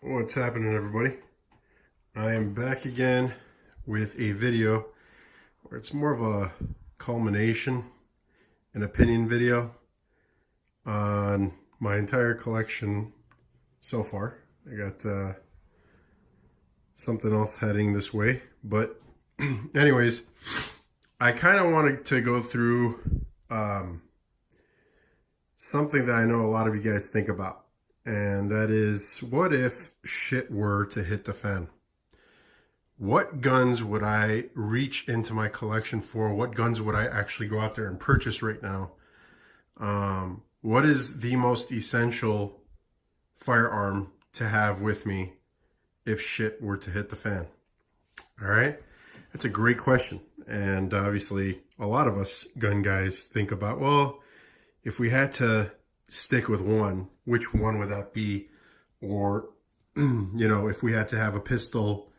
What's happening, everybody? I am back again with a video where it's more of a culmination, an opinion video on my entire collection so far. I got something else heading this way, but anyways, I kind of wanted to go through something that I know a lot of you guys think about. And that is, what if shit were to hit the fan? What guns would I reach into my collection for? What guns would I actually go out there and purchase right now? What is the most essential firearm to have with me if shit were to hit the fan? All right, that's a great question. And obviously, a lot of us gun guys think about, well, if we had to stick with one, which one would that be? Or, if we had to have a pistol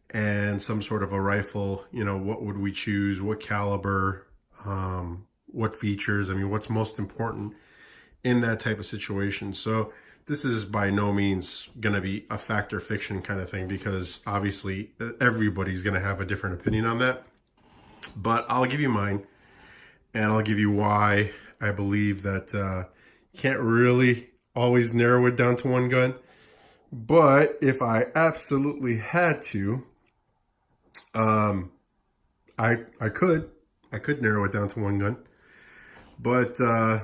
and some sort of a rifle, what would we choose? What caliber? What features? I mean, what's most important in that type of situation? So this is by no means going to be a fact or fiction kind of thing, because obviously everybody's going to have a different opinion on that. But I'll give you mine, and I'll give you why I believe that you can't really always narrow it down to one gun. But if I absolutely had to, I could narrow it down to one gun. But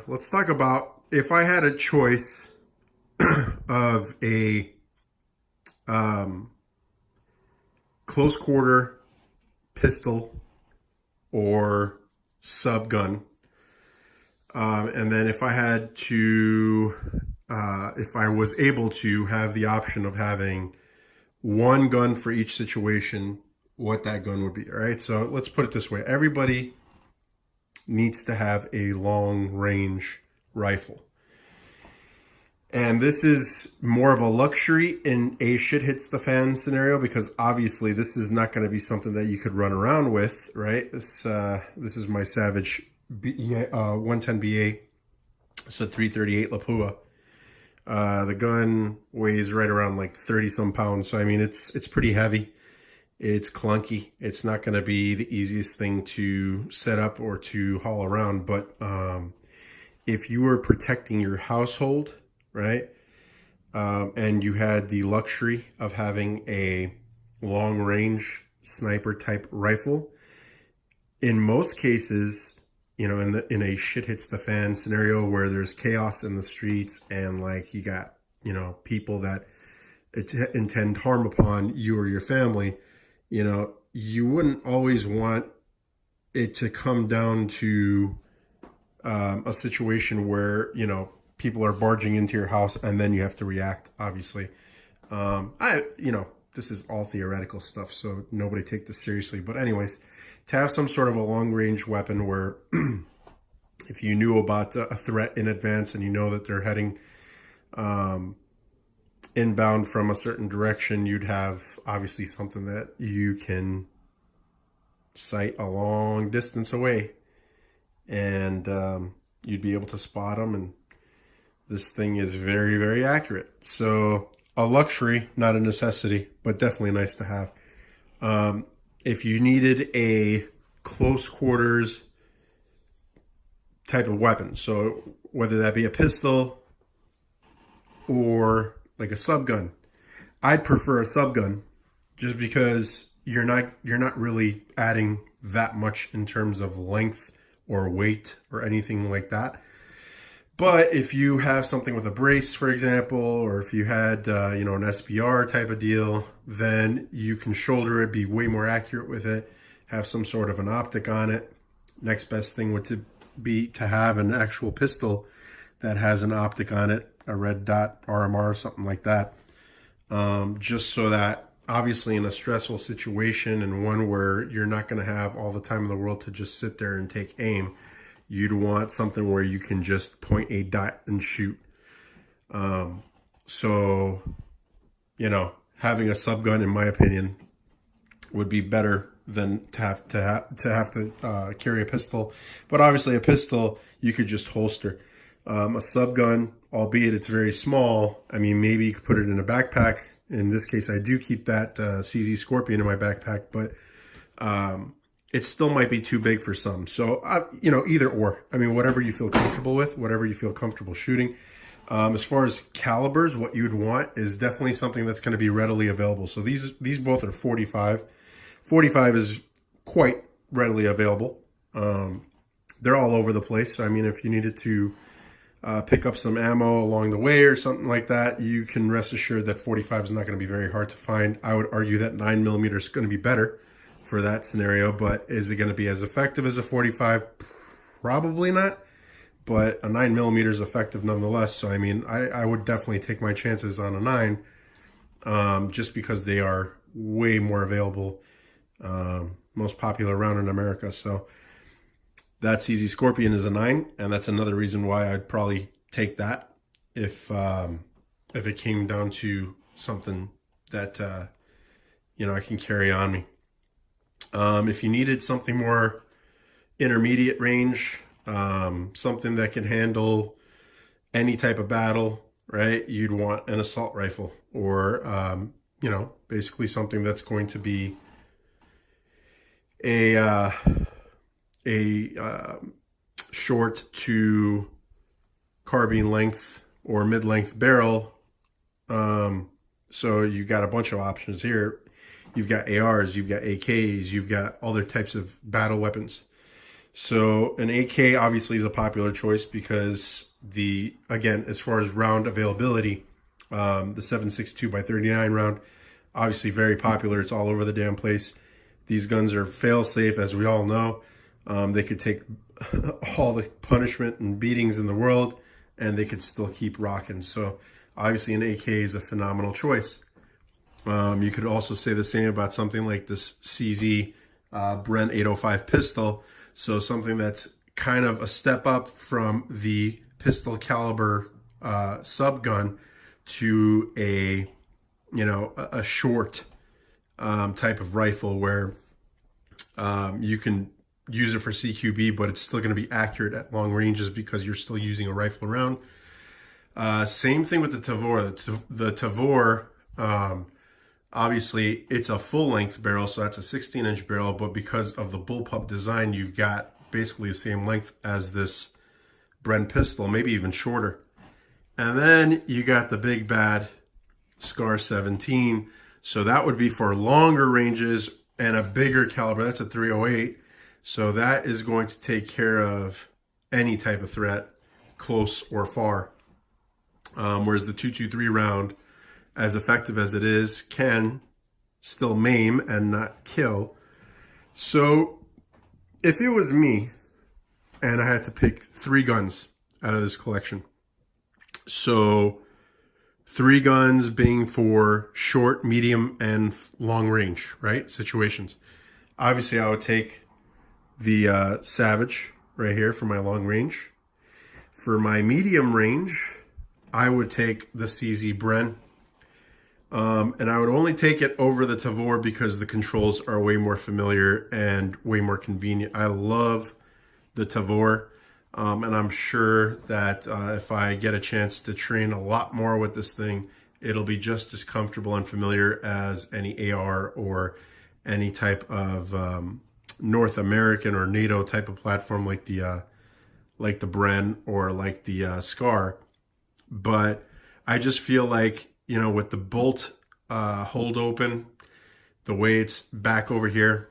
let's talk about if I had a choice of a close quarter pistol or sub gun. And then if I had to, if I was able to have the option of having one gun for each situation, what that gun would be. All right, so let's put it this way. Everybody needs to have a long range rifle. And this is more of a luxury in a shit hits the fan scenario, because obviously this is not going to be something that you could run around with, right? This is my Savage 110 BA. It's a 338 Lapua. The gun weighs right around like 30 some pounds. So I mean, it's pretty heavy. It's clunky. It's not going to be the easiest thing to set up or to haul around. But if you were protecting your household, right, and you had the luxury of having a long range sniper type rifle, in most cases, in a shit hits the fan scenario where there's chaos in the streets and like you got, people that intend harm upon you or your family, you wouldn't always want it to come down to a situation where, people are barging into your house and then you have to react, obviously. This is all theoretical stuff, so nobody take this seriously. But anyways, to have some sort of a long-range weapon where if you knew about a threat in advance and you know that they're heading inbound from a certain direction, you'd have obviously something that you can sight a long distance away, and you'd be able to spot them. And this thing is very, very accurate. So a luxury, not a necessity, but definitely nice to have. If you needed a close quarters type of weapon, so whether that be a pistol or like a sub gun, I'd prefer a sub gun, just because you're not really adding that much in terms of length or weight or anything like that. But if you have something with a brace, for example, or if you had, an SBR type of deal, then you can shoulder it, be way more accurate with it, have some sort of an optic on it. Next best thing would be to have an actual pistol that has an optic on it, a red dot RMR or something like that. Just so that obviously in a stressful situation and one where you're not going to have all the time in the world to just sit there and take aim, you'd want something where you can just point a dot and shoot. So, having a sub gun, in my opinion, would be better than to have to carry a pistol. But obviously, a pistol you could just holster. A sub gun, albeit it's very small, I mean, maybe you could put it in a backpack In this case, I do keep that CZ Scorpion in my backpack, but it still might be too big for some. So, you know, either or. I mean, whatever you feel comfortable with, whatever you feel comfortable shooting. As far as calibers, what you'd want is definitely something that's going to be readily available. So these both are 45. 45 is quite readily available. They're all over the place. So, I mean, if you needed to pick up some ammo along the way or something like that, you can rest assured that 45 is not going to be very hard to find. I would argue that 9mm is going to be better for that scenario, but is it going to be as effective as a 45? Probably not, but a 9mm is effective nonetheless. So, I mean, I would definitely take my chances on a 9, just because they are way more available, most popular round in America. So that CZ Scorpion is a 9, and that's another reason why I'd probably take that if it came down to something that you know, I can carry on me. If you needed something more intermediate range, something that can handle any type of battle, right? You'd want an assault rifle, or you know, basically something that's going to be a short to carbine length or mid-length barrel. So you got a bunch of options here. You've got ARs, you've got AKs, you've got other types of battle weapons. So an AK obviously is a popular choice because again, as far as round availability, the 7.62x39 round, obviously very popular. It's all over the damn place. These guns are fail-safe, as we all know. They could take all the punishment and beatings in the world, and they could still keep rocking. So obviously an AK is a phenomenal choice. You could also say the same about something like this CZ BREN 805 pistol. So something that's kind of a step up from the pistol caliber sub gun to a, you know, a short type of rifle where you can use it for CQB, but it's still going to be accurate at long ranges because you're still using a rifle round. Same thing with the Tavor. The Tavor, obviously, it's a full-length barrel, so that's a 16-inch barrel, but because of the bullpup design, you've got basically the same length as this BREN pistol, maybe even shorter. And then you got the big bad SCAR 17, so that would be for longer ranges and a bigger caliber. That's a 308. So that is going to take care of any type of threat, close or far. Whereas the 223 round, as effective as it is, can still maim and not kill. So if it was me and I had to pick 3 guns out of this collection, so 3 guns being for short, medium, and long range, right, situations. Obviously, I would take the Savage right here for my long range. For my medium range, I would take the CZ BREN. And I would only take it over the Tavor because the controls are way more familiar and way more convenient. I love the Tavor, and I'm sure that if I get a chance to train a lot more with this thing, it'll be just as comfortable and familiar as any AR or any type of North American or NATO type of platform like the BREN or like the SCAR. But I just feel like, you know, with the bolt hold open, the way it's back over here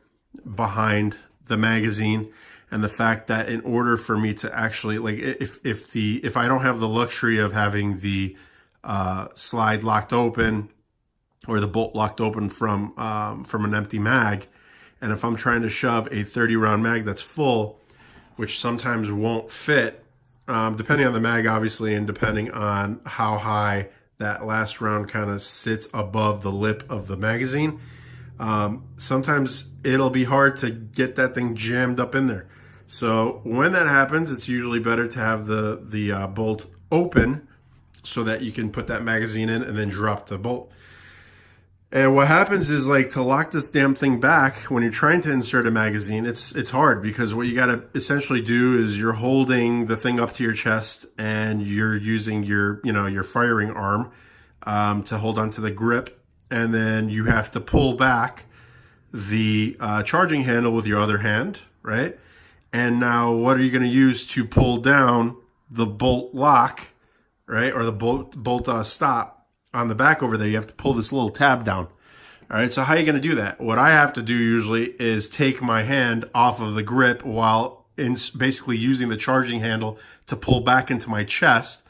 behind the magazine, and the fact that in order for me to actually, like, if I don't have the luxury of having the slide locked open or the bolt locked open from an empty mag, and if I'm trying to shove a 30-round mag that's full, which sometimes won't fit, depending on the mag, obviously, and depending on how high that last round kind of sits above the lip of the magazine, sometimes it'll be hard to get that thing jammed up in there. So when that happens, it's usually better to have the bolt open so that you can put that magazine in and then drop the bolt. And what happens is, like, to lock this damn thing back when you're trying to insert a magazine, it's hard, because what you got to essentially do is you're holding the thing up to your chest and you're using your, you know, your firing arm to hold onto the grip, and then you have to pull back the charging handle with your other hand, right? And now what are you going to use to pull down the bolt lock, right? Or the bolt stop on the back over there? You have to pull this little tab down. All right, so how are you going to do that? What I have to do usually is take my hand off of the grip while basically using the charging handle to pull back into my chest.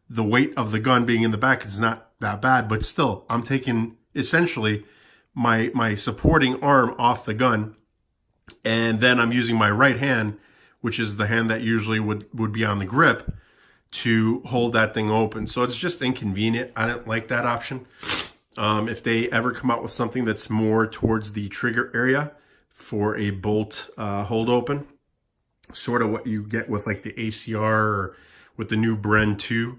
The weight of the gun being in the back is not that bad, but still, I'm taking essentially my supporting arm off the gun, and then I'm using my right hand, which is the hand that usually would be on the grip, to hold that thing open. So it's just inconvenient. I didn't like that option. If they ever come out with something that's more towards the trigger area for a bolt hold open, sort of what you get with like the ACR or with the new BREN 2,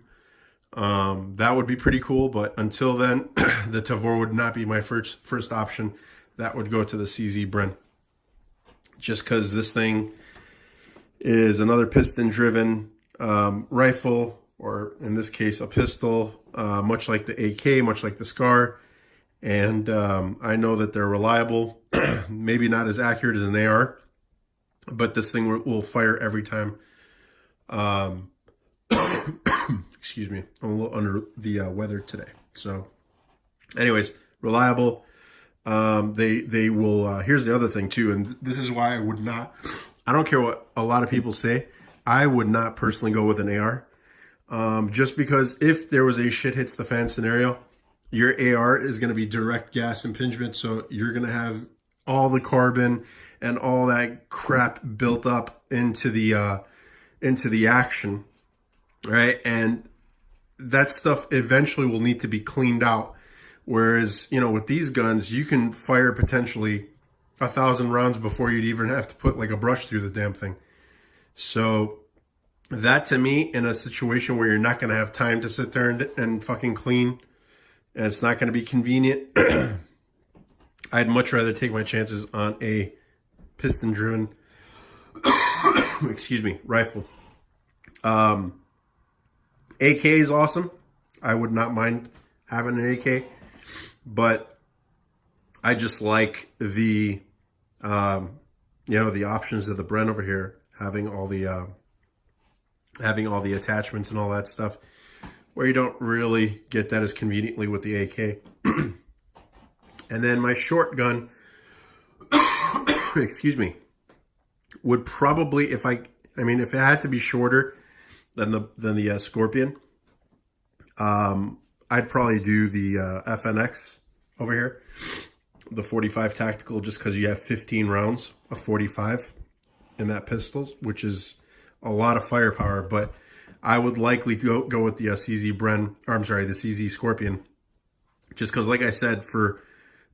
that would be pretty cool. But until then, the Tavor would not be my first option. That would go to the CZ BREN, just because this thing is another piston-driven rifle, or in this case, a pistol, much like the AK, much like the SCAR. And I know that they're reliable, maybe not as accurate as an AR, but this thing will fire every time. Excuse me, I'm a little under the weather today. So anyways, reliable. They will, here's the other thing too, and this is why I don't care what a lot of people say, I would not personally go with an AR. Just because if there was a shit hits the fan scenario, your AR is going to be direct gas impingement. So you're going to have all the carbon and all that crap built up into the action, right? And that stuff eventually will need to be cleaned out. Whereas, you know, with these guns, you can fire potentially 1,000 rounds before you'd even have to put like a brush through the damn thing. So that, to me, in a situation where you're not going to have time to sit there and fucking clean, and it's not going to be convenient, I'd much rather take my chances on a piston-driven, excuse me, rifle. AK is awesome. I would not mind having an AK, but I just like the, you know, the options of the BREN over here, having all the attachments and all that stuff, where you don't really get that as conveniently with the AK. And then my short gun, excuse me, would probably, if it had to be shorter than the Scorpion, I'd probably do the FNX over here, the 45 Tactical, just because you have 15 rounds of 45 in that pistol, which is a lot of firepower. But I would likely go with the CZ BREN, or I'm sorry, the CZ Scorpion, just because, like I said, for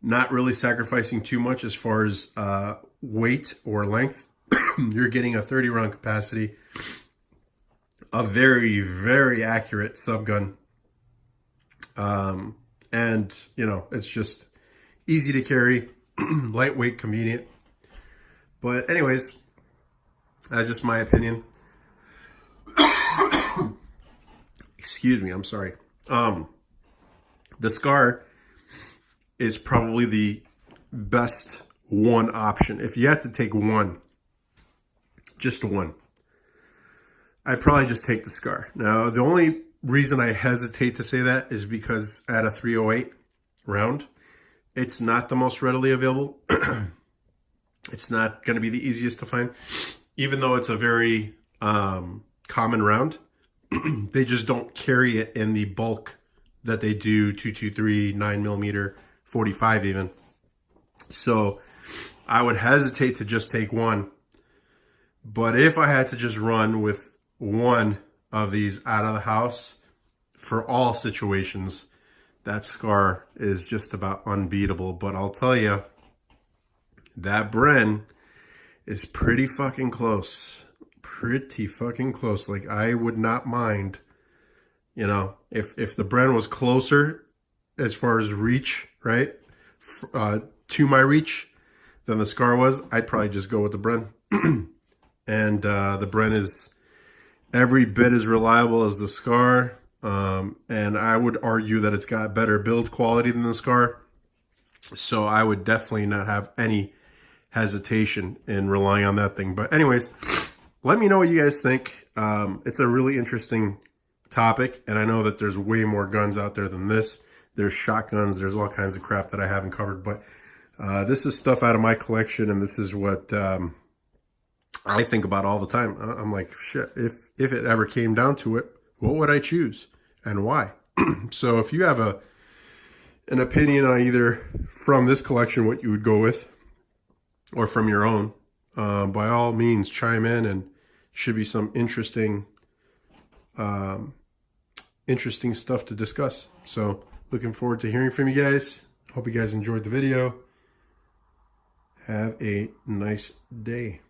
not really sacrificing too much as far as weight or length, you're getting a 30 round capacity, a very, very accurate subgun. And, you know, it's just easy to carry, lightweight, convenient. But anyways, that's just my opinion. Excuse me, I'm sorry. The SCAR is probably the best one option. If you had to take one, just one, I'd probably just take the SCAR. Now, the only reason I hesitate to say that is because at a 308 round, it's not the most readily available. It's not going to be the easiest to find, even though it's a very common round. They just don't carry it in the bulk that they do 223, 9mm, 45 even. So I would hesitate to just take one. But if I had to just run with one of these out of the house for all situations, that SCAR is just about unbeatable. But I'll tell you, that BREN is pretty fucking close. Pretty fucking close. Like, I would not mind, you know, if the BREN was closer as far as reach, right, to my reach than the SCAR was, I'd probably just go with the BREN. And the BREN is every bit as reliable as the SCAR, and I would argue that it's got better build quality than the SCAR. So I would definitely not have any hesitation in relying on that thing. But anyways, let me know what you guys think. It's a really interesting topic, and I know that there's way more guns out there than this. There's shotguns, there's all kinds of crap that I haven't covered, but this is stuff out of my collection, and this is what I think about all the time. I'm like, shit, if it ever came down to it, what would I choose and why? So if you have an opinion on either from this collection what you would go with, or from your own, by all means chime in, and should be some interesting stuff to discuss. So looking forward to hearing from you guys. Hope you guys enjoyed the video. Have a nice day.